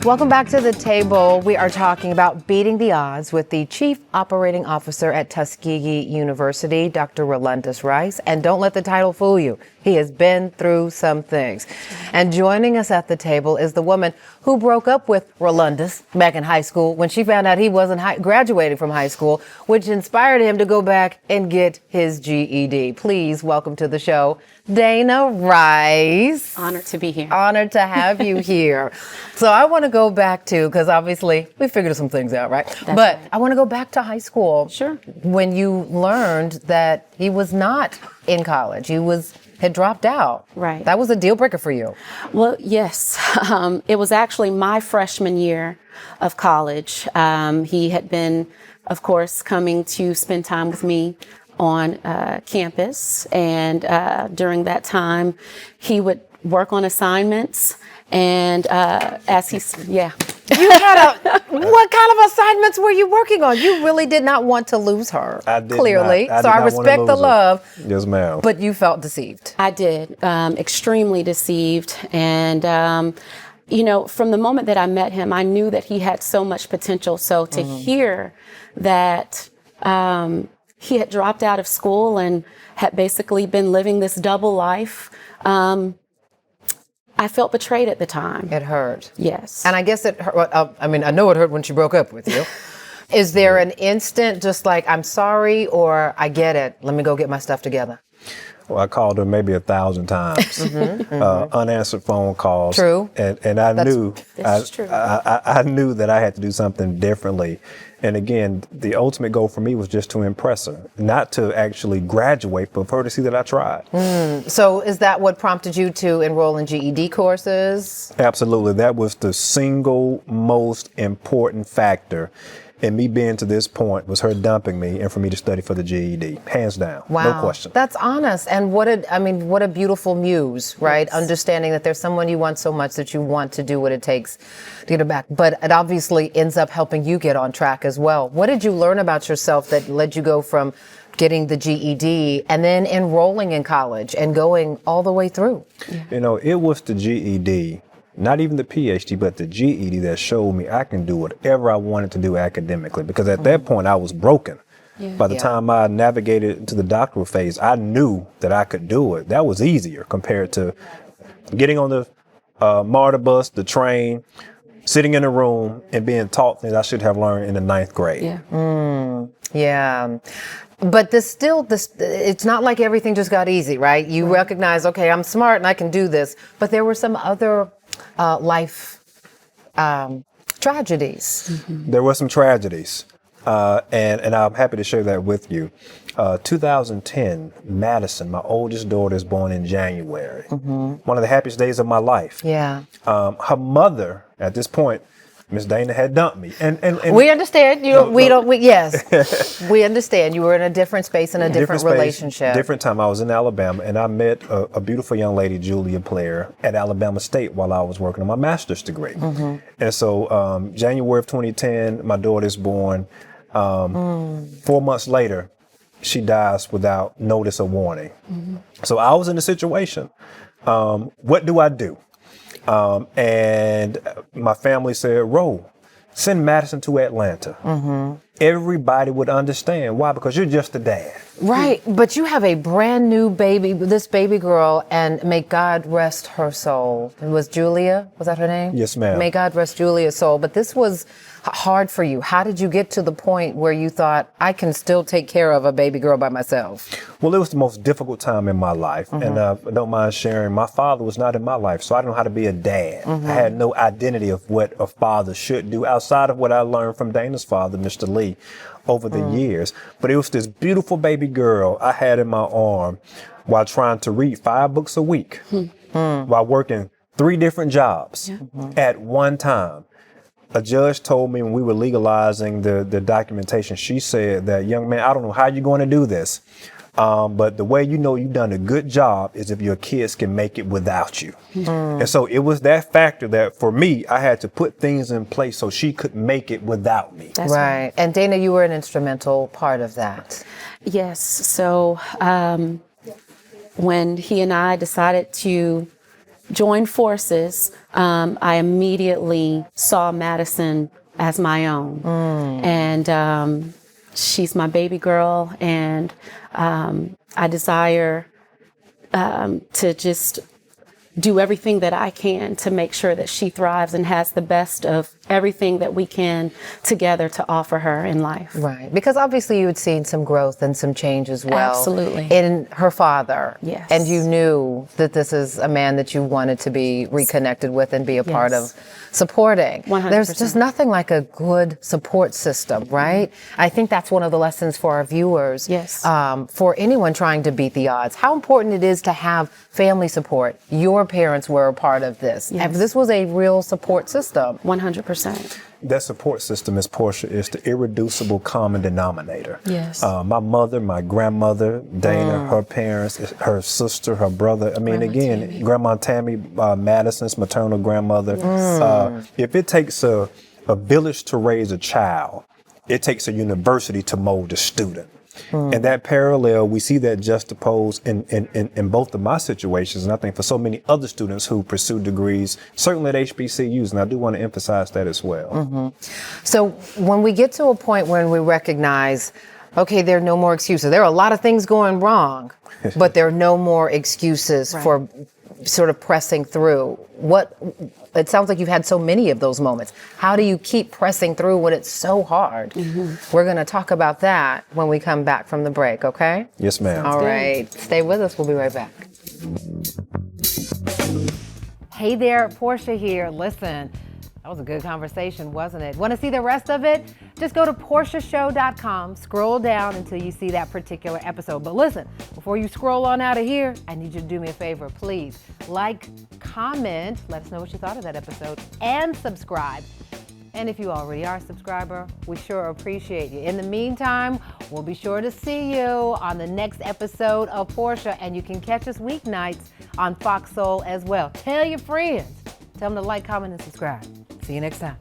Welcome back to the table. We are talking about beating the odds with the Chief Operating Officer at Tuskegee University, Dr. Rolundus Rice. And don't let the title fool you. He has been through some things. And joining us at the table is the woman who broke up with Rolundus back in high school when she found out he wasn't graduating from high school, which inspired him to go back and get his GED. Please welcome to the show, Dana Rice. Honored to be here. Honored to have you here. So I want to go back to, because obviously we figured some things out, right? That's but right. I want to go back to high school. Sure. When you learned that he was not in college, had dropped out. Right. That was a deal breaker for you. Well, yes. It was actually my freshman year of college. He had been, of course, coming to spend time with me on campus. And during that time, he would work on assignments. And You had what kind of assignments were you working on? You really did not want to lose her. I did clearly. not. So I respect the love. Yes, ma'am. But you felt deceived. I did, extremely deceived. And, from the moment that I met him, I knew that he had so much potential. So to hear that he had dropped out of school and had basically been living this double life, I felt betrayed at the time. It hurt. Yes. And I guess it hurt. I know it hurt when she broke up with you. Is there an instant just like, I'm sorry, or I get it, let me go get my stuff together? Well, I called her maybe 1,000 times. Unanswered phone calls. True. And I knew This is true. I knew that I had to do something differently. And again, the ultimate goal for me was just to impress her, not to actually graduate, but for her to see that I tried. So is that what prompted you to enroll in GED courses? Absolutely. That was the single most important factor in me being to this point, was her dumping me and for me to study for the GED, hands down. Wow. No question. That's honest. And what a beautiful muse, right? Yes. Understanding that there's someone you want so much that you want to do what it takes to get her back. But it obviously ends up helping you get on track as well. What did you learn about yourself that led you go from getting the GED and then enrolling in college and going all the way through? Yeah. It was the GED, not even the PhD, but the GED that showed me I can do whatever I wanted to do academically. Because at that point, I was broken. Yeah. By the time I navigated into the doctoral phase, I knew that I could do it. That was easier compared to getting on the MARTA bus, the train, sitting in a room and being taught things I should have learned in the 9th grade. Yeah. Yeah. But it's not like everything just got easy, right? You recognize, okay, I'm smart and I can do this. But there were some other life tragedies. There were some tragedies, and I'm happy to share that with you. 2010, Madison, my oldest daughter, is born in January. One of the happiest days of my life. Yeah. Her mother, at this point, Miss Dana, had dumped me. And we understand. Yes. We understand. You were in a different space, in a different space, relationship. Different time. I was in Alabama, and I met a beautiful young lady, Julia Player, at Alabama State while I was working on my master's degree. And so January of 2010, my daughter's born. 4 months later, she dies without notice or warning. So I was in a situation. What do I do? And my family said, Ro, send Madison to Atlanta. Everybody would understand. Why? Because you're just a dad. Right. But you have a brand new baby, this baby girl, and may God rest her soul. It was Julia? Was that her name? Yes, ma'am. May God rest Julia's soul. But this was hard for you. How did you get to the point where you thought, I can still take care of a baby girl by myself? Well, it was the most difficult time in my life. And I don't mind sharing, my father was not in my life, so I didn't know how to be a dad. I had no identity of what a father should do outside of what I learned from Dana's father, Mr. Lee, over the years. But it was this beautiful baby girl I had in my arm while trying to read 5 books a week, while working 3 different jobs at one time. A judge told me when we were legalizing the documentation, she said that, young man, I don't know how you're going to do this, but the way you know you've done a good job is if your kids can make it without you. And so it was that factor that for me, I had to put things in place so she could make it without me. That's right. And Dana, you were an instrumental part of that. Yes. So when he and I decided to joined forces, I immediately saw Madison as my own. And she's my baby girl, and I desire to just do everything that I can to make sure that she thrives and has the best of everything that we can together to offer her in life. Right. Because obviously you had seen some growth and some change as well. Absolutely. In her father. Yes. And you knew that this is a man that you wanted to be reconnected with and be a part of supporting. 100%. There's just nothing like a good support system, right? I think that's one of the lessons for our viewers. Yes. For anyone trying to beat the odds, how important it is to have family support. Your parents were a part of this. Yes. And this was a real support system. 100%. That support system, as Portia, is the irreducible common denominator. Yes. My mother, my grandmother, Dana, her parents, her sister, her brother. I mean, Grandma again, Tammy. Grandma Tammy, Madison's maternal grandmother. If it takes a village to raise a child, it takes a university to mold a student. And that parallel, we see that juxtaposed in both of my situations, and I think for so many other students who pursue degrees, certainly at HBCUs, and I do want to emphasize that as well. So when we get to a point when we recognize, okay, there are no more excuses. There are a lot of things going wrong, but there are no more excuses for sort of pressing through. It sounds like you've had so many of those moments. How do you keep pressing through when it's so hard? We're going to talk about that when we come back from the break, okay? Yes, ma'am. All right. Stay with us. We'll be right back. Hey there, Portia here. Listen, that was a good conversation, wasn't it? Want to see the rest of it? Just go to PortiaShow.com, scroll down until you see that particular episode. But listen, before you scroll on out of here, I need you to do me a favor, please. Like, comment, let us know what you thought of that episode, and subscribe. And if you already are a subscriber, we sure appreciate you. In the meantime, we'll be sure to see you on the next episode of Portia, and you can catch us weeknights on Fox Soul as well. Tell your friends. Tell them to like, comment, and subscribe. See you next time.